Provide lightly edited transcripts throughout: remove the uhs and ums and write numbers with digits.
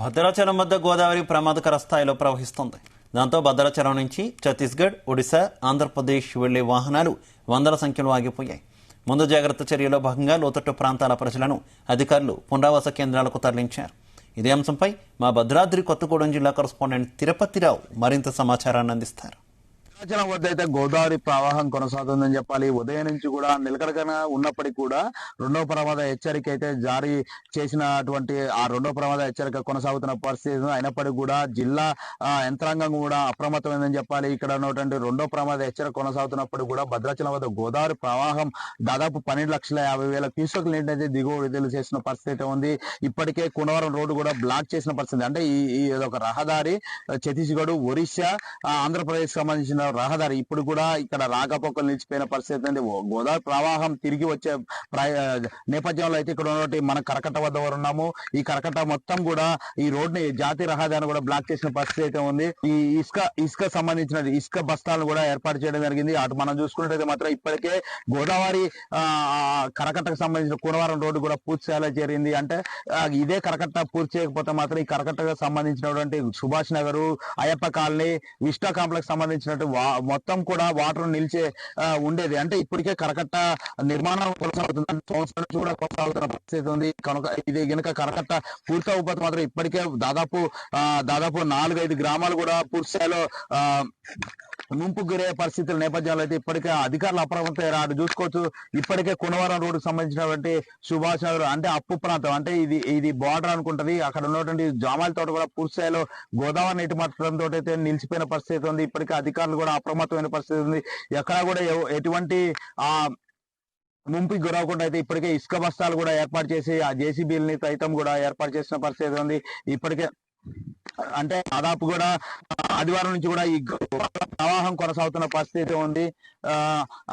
భద్రాచలం వద్ద గోదావరి ప్రమాదకర స్థాయిలో ప్రవహిస్తోంది. దాంతో భద్రాచలం నుంచి ఛత్తీస్గఢ్, ఒడిశా, ఆంధ్రప్రదేశ్ వెళ్లే వాహనాలు వందల సంఖ్యలో ఆగిపోయాయి. ముందు జాగ్రత్త చర్యలో భాగంగా లోతట్టు ప్రాంతాల ప్రజలను అధికారులు పునరావాస కేంద్రాలకు తరలించారు. ఇదే అంశంపై మా భద్రాద్రి కొత్తగూడెం జిల్లా కరెస్పాండెంట్ తిరుపతిరావు మరింత సమాచారాన్ని అందిస్తారు. భద్రాచలం వద్ద అయితే గోదావరి ప్రవాహం కొనసాగుతుందని చెప్పాలి. ఉదయం నుంచి కూడా నిలకడగా ఉన్నప్పటికీ కూడా రెండో ప్రమాద హెచ్చరిక అయితే జారీ చేసినటువంటి ఆ రెండో ప్రమాద హెచ్చరిక కొనసాగుతున్న పరిస్థితి అయినప్పటికీ కూడా జిల్లా యంత్రాంగం కూడా అప్రమత్తమైందని చెప్పాలి. ఇక్కడ ఉన్నటువంటి రెండో ప్రమాద హెచ్చరిక కొనసాగుతున్నప్పుడు కూడా భద్రాచలం వద్ద గోదావరి ప్రవాహం దాదాపు 12,50,000 క్యూసెక్ల నీటిని అయితే దిగువ విడుదల చేసిన పరిస్థితి ఉంది. ఇప్పటికే కునవరం రోడ్డు కూడా బ్లాక్ చేసిన పరిస్థితి. అంటే ఈ ఒక రహదారి ఛత్తీస్గఢ్, ఒరిస్సా, ఆంధ్రప్రదేశ్ సంబంధించిన రహదారి ఇప్పుడు కూడా ఇక్కడ రాకపోకలు నిలిచిపోయిన పరిస్థితి ఉంది. గోదావరి ప్రవాహం తిరిగి వచ్చే నేపథ్యంలో అయితే ఇక్కడ ఉన్నటువంటి మన కరకట్ట వద్ద ఉన్నాము. ఈ కరకట్ట మొత్తం కూడా ఈ రోడ్ ని జాతీయ రహదారిని కూడా బ్లాక్ చేసిన పరిస్థితి అయితే ఉంది. ఈ ఇసుక సంబంధించిన ఇసుక బస్తాలను కూడా ఏర్పాటు చేయడం జరిగింది. అటు మనం చూసుకున్నట్టయితే మాత్రం ఇప్పటికే గోదావరి కరకట్టకు సంబంధించిన కూనవరం రోడ్డు కూడా పూర్తి స్థాయిలో చేరింది. అంటే ఇదే కరకట్ట పూర్తి చేయకపోతే మాత్రం ఈ కరకట్టకు సంబంధించినటువంటి Subhash Nagar, Ayyappa colony, vista complex సంబంధించినటువంటి మొత్తం కూడా వాటర్ నిలిచే ఉండేది. అంటే ఇప్పటికే కరకట్ట నిర్మాణం కొనసాగుతుంది, సంవత్సరం కూడా కొనసాగుతున్న పరిస్థితి ఉంది. కనుక ఇది గనుక కరకట్ట పూర్తి అవ్వకపోతే మాత్రం ఇప్పటికే దాదాపు 4-5 గ్రామాలు కూడా పూర్తి స్థాయిలో ముంపు గురే పరిస్థితుల నేపథ్యంలో అయితే ఇప్పటికే అధికారులు అప్రమత్తమయ్యారు. అటు చూసుకోవచ్చు, ఇప్పటికే కునవరం రోడ్డుకు సంబంధించినటువంటి సుభాష్ నగర్ అంటే అప్పు ప్రాంతం, అంటే ఇది బార్డర్ అనుకుంటది. అక్కడ ఉన్నటువంటి జామాల తోట కూడా పూర్తి స్థాయిలో గోదావరి నీటి మట్టంతో అయితే నిలిచిపోయిన పరిస్థితి ఉంది. ఇప్పటికే అధికారులు కూడా అప్రమత్తమైన పరిస్థితి ఉంది. ఎక్కడ కూడా ఎటువంటి ముంపుకి గురవకుండా అయితే ఇప్పటికే ఇసుక బస్తాలు కూడా ఏర్పాటు చేసి ఆ జేసీబీలని సైతం కూడా ఏర్పాటు చేసిన పరిస్థితి ఉంది. ఇప్పటికే అంటే దాదాపు కూడా ఆదివారం నుంచి కూడా ఈ ప్రవాహం కొనసాగుతున్న పరిస్థితి ఉంది.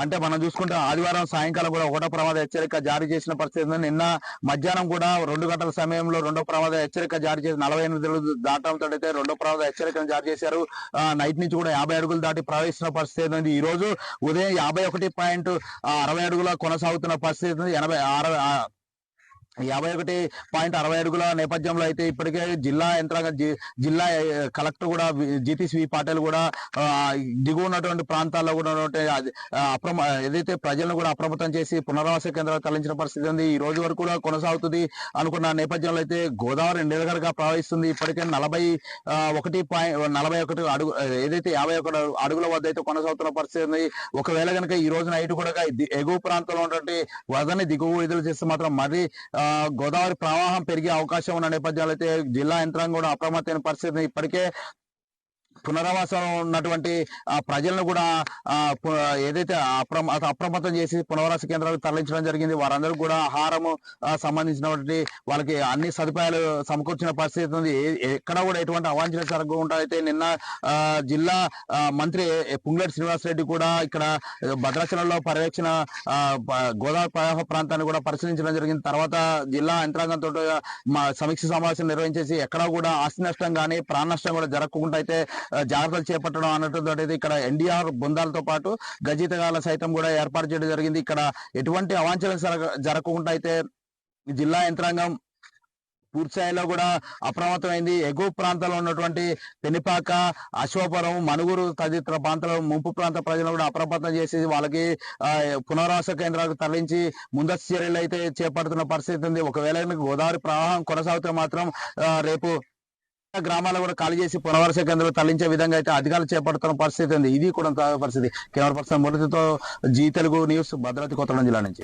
అంటే మనం చూసుకుంటే ఆదివారం సాయంకాలం కూడా ఒకటో ప్రమాద హెచ్చరిక జారీ చేసిన పరిస్థితి ఉంది. నిన్న మధ్యాహ్నం కూడా 2 గంటల సమయంలో రెండో ప్రమాద హెచ్చరిక జారీ చేసి 48 దాటంతో అయితే రెండో ప్రమాద హెచ్చరికను జారీ చేశారు. నైట్ నుంచి కూడా 50 అడుగులు దాటి ప్రవహిస్తున్న పరిస్థితి ఉంది. ఈ రోజు ఉదయం 51.60 అడుగుల కొనసాగుతున్న పరిస్థితి ఉంది. 51.60 అడుగుల నేపథ్యంలో అయితే ఇప్పటికే జిల్లా యంత్రాంగం, జిల్లా కలెక్టర్ కూడా జీటీసీ పాటిల్ కూడా దిగువ ఉన్నటువంటి ప్రాంతాల్లో కూడా ఏదైతే ప్రజలను కూడా అప్రమత్తం చేసి పునరావాస కేంద్రాలకు తరలించిన పరిస్థితి ఉంది. ఈ రోజు వరకు కూడా కొనసాగుతుంది అనుకున్న నేపథ్యంలో అయితే గోదావరి నిలకడగా ప్రవహిస్తుంది. ఇప్పటికే 41 అడుగు ఏదైతే 51 అడుగుల వద్ద అయితే కొనసాగుతున్న పరిస్థితి ఉంది. ఒకవేళ కనుక ఈ రోజు నైట్ కూడా ఎగువ ప్రాంతంలో ఉన్నటువంటి వరదని దిగువ విడుదల చేస్తే మాత్రం మరి గోదావరి ప్రవాహం పెరిగే అవకాశం ఉన్న నేపథ్యంలో అయితే జిల్లా యంత్రాంగం కూడా అప్రమత్తమైన పరిస్థితి. ఇప్పటికే పునరావాసం ఉన్నటువంటి ప్రజలను కూడా ఏదైతే అప్రమత్తం చేసి పునరావాస కేంద్రాలకు తరలించడం జరిగింది. వారందరూ కూడా ఆహారము సంబంధించినటువంటి వాళ్ళకి అన్ని సదుపాయాలు సమకూర్చిన పరిస్థితి ఉంది. ఎక్కడ కూడా ఎటువంటి అవాంఛనీయ జరగకుండా అయితే నిన్న జిల్లా మంత్రి పుంగళేటి శ్రీనివాసరెడ్డి కూడా ఇక్కడ భద్రాచలంలో పర్యవేక్షణ గోదావరి ప్రవాహ ప్రాంతాన్ని కూడా పరిశీలించడం జరిగింది. తర్వాత జిల్లా యంత్రాంగంతో సమీక్ష సమావేశం నిర్వహించేసి ఎక్కడా కూడా ఆస్తి నష్టం కానీ ప్రాణ నష్టం కూడా జరగకుండా అయితే జాగ్రత్తలు చేపట్టడం అన్నట్టు అయితే ఇక్కడ ఎన్డీఆర్ బృందాలతో పాటు గజయితగాల సైతం కూడా ఏర్పాటు చేయడం జరిగింది. ఇక్కడ ఎటువంటి అవాంఛనీయం జరగకుండా అయితే జిల్లా యంత్రాంగం పూర్తి స్థాయిలో కూడా అప్రమత్తమైంది. ఎగువ ప్రాంతాల్లో ఉన్నటువంటి పెనిపాక, అశ్వపురం, మనుగురు తదితర ప్రాంతాల ముంపు ప్రాంత ప్రజలను కూడా అప్రమత్తం చేసి వాళ్ళకి పునరావాస కేంద్రాలకు తరలించి ముందస్తు చర్యలు అయితే చేపడుతున్న పరిస్థితి ఉంది. ఒకవేళ గోదావరి ప్రవాహం కొనసాగితే మాత్రం రేపు గ్రామాలు కూడా ఖాళీ చేసి పునరావాస కేంద్రాలు తరలించే విధంగా అయితే అధికారులు చేపడుతున్న పరిస్థితి ఉంది. ఇది కూడా పరిస్థితి. కెమెరా పర్సన్ మురళితో జీ తెలుగు న్యూస్, భద్రాద్రి కొత్తగూడెం జిల్లా నుంచి.